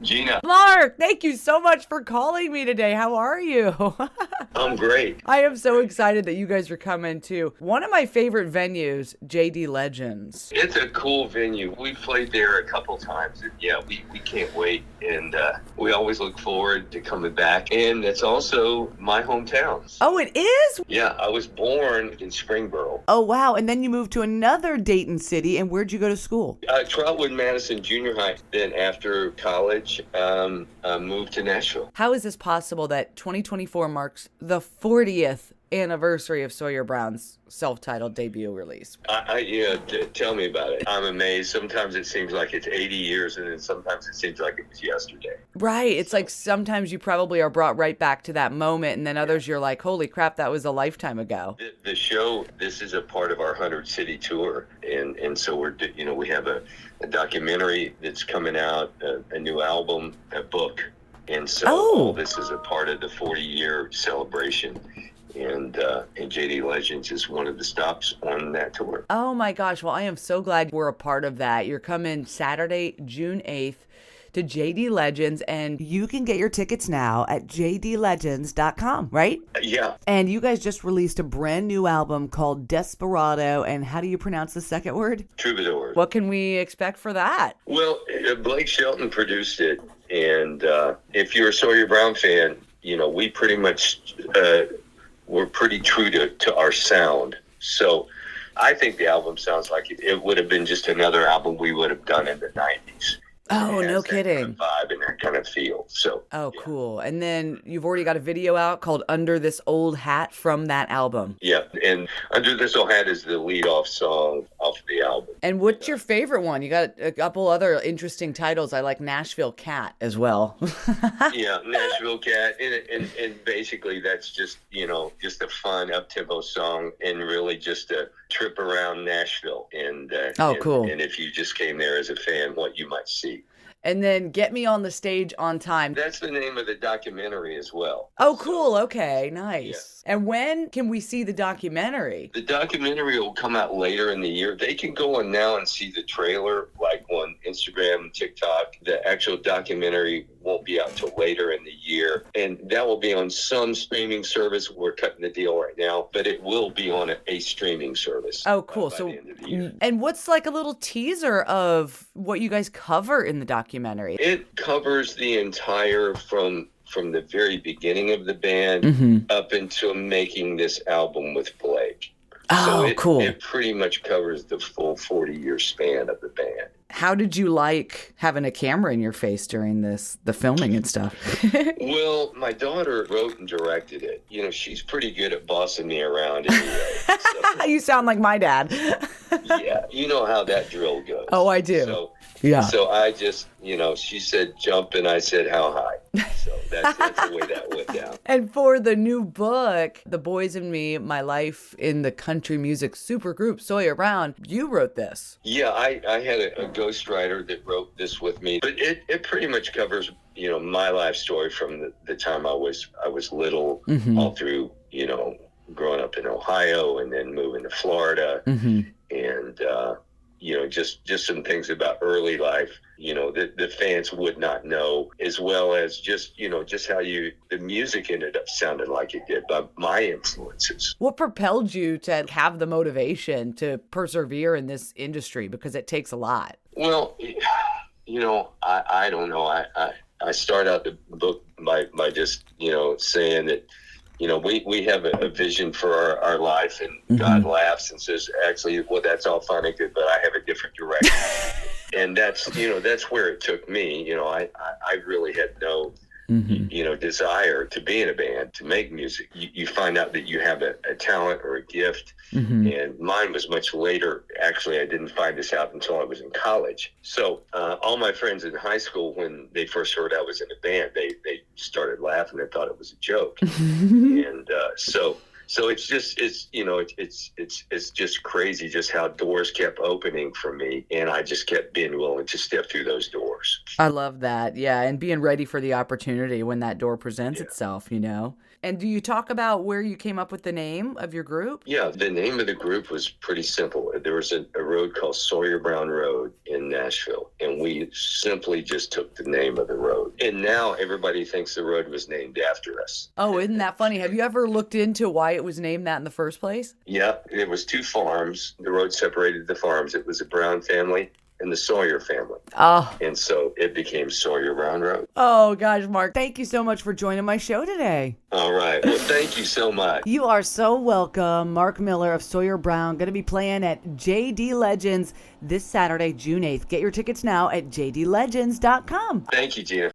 Gina. Mark, thank you so much for calling me today. How are you? I'm great. I am so excited that you guys are coming to one of my favorite venues, JD Legends. It's a cool venue. We played there a couple times. And yeah, we can't wait. And we always look forward to coming back. And it's also my hometown. Oh, it is? Yeah, I was born in Springboro. Oh, wow. And then you moved to another Dayton city. And where'd you go to school? Trotwood Madison Junior High. Then after college, I moved to Nashville. How is this possible that 2024 marks the 40th anniversary of Sawyer Brown's self-titled debut release? Tell me about it. I'm amazed. Sometimes it seems like it's 80 years, and then sometimes it seems like it was yesterday. Right. It's like sometimes you probably are brought right back to that moment, and then others you're like, holy crap, that was a lifetime ago. The show, this is a part of our 100-city tour, and so we have a documentary that's coming out, a new album, a book, and so all this is a part of the 40-year celebration. And JD Legends is one of the stops on that tour. Oh my gosh. Well, I am so glad we're a part of that. You're coming Saturday, June 8th to JD Legends, and you can get your tickets now at jdlegends.com, right? Yeah. And you guys just released a brand new album called Desperado, and how do you pronounce the second word? Troubadour. What can we expect for that? Well, Blake Shelton produced it, and if you're a Sawyer Brown fan, we pretty much... we're pretty true to our sound. So I think the album sounds like it would have been just another album we would have done in the 90s. Oh, no kidding. Kind of vibe and that kind of feel. So. Oh, yeah. Cool. And then you've already got a video out called Under This Old Hat from that album. Yeah. And Under This Old Hat is the lead-off song off the album. And what's your favorite one? You got a couple other interesting titles. I like Nashville Cat as well. Yeah, Nashville Cat. And basically that's just, just a fun up-tempo song and really just a trip around Nashville. And cool. And if you just came there as a fan, what you might see. And then Get Me on the Stage on Time. That's the name of the documentary as well. Oh, cool. Okay, nice. Yeah. And when can we see the documentary? The documentary will come out later in the year. They can go on now and see the trailer, like on Instagram and TikTok. The actual documentary won't be out till later in the year. And that will be on some streaming service. We're cutting the deal right now, but it will be on a streaming service. Oh, cool. By so, the end of the year. And what's like a little teaser of what you guys cover in the documentary? It covers the entire from the very beginning of the band up until making this album with Blake. Oh, cool. It pretty much covers the full 40-year span of the band. How did you like having a camera in your face during the filming and stuff? Well, my daughter wrote and directed it. She's pretty good at bossing me around anyway. So. You sound like my dad. Yeah, you know how that drill goes. Oh, I do. So I just, she said jump and I said how high. So that's the way that went down. And for the new book, The Boys and Me, My Life in the Country Music Supergroup, Sawyer Brown, you wrote this. Yeah, I had a ghostwriter that wrote this with me. But it pretty much covers, my life story from the time I was little all through, growing up in Ohio and then moving to Florida. And, just some things about early life, that the fans would not know, as well as just how the music ended up sounding like it did by my influences. What propelled you to have the motivation to persevere in this industry? Because it takes a lot. Well, I don't know. I start out the book by just, saying that, we have a vision for our life, and God laughs and says, actually, well, that's all fine and good, but I have a different direction. And that's where it took me. I really had no, desire to be in a band, to make music. You find out that you have a talent or a gift. And mine was much later. Actually, I didn't find this out until I was in college. So all my friends in high school, when they first heard I was in a band, they started laughing and thought it was a joke. And so So it's just, it's just crazy just how doors kept opening for me. And I just kept being willing to step through those doors. I love that. Yeah. And being ready for the opportunity when that door presents Yeah. itself, you know? And do you talk about where you came up with the name of your group? Yeah, the name of the group was pretty simple. There was a road called Sawyer Brown Road in Nashville, and we simply just took the name of the road. And now everybody thinks the road was named after us. Oh, isn't that funny? Have you ever looked into why it was named that in the first place? Yeah, it was two farms. The road separated the farms. It was the Brown family and the Sawyer family. Oh, And so it became Sawyer Brown Road. oh gosh, Mark, thank you so much for joining my show today. All right. Well, thank you so much. You are so welcome. Mark Miller of Sawyer Brown going to be playing at JD Legends this Saturday, June 8th. Get your tickets now at jdlegends.com. Thank you, Gina.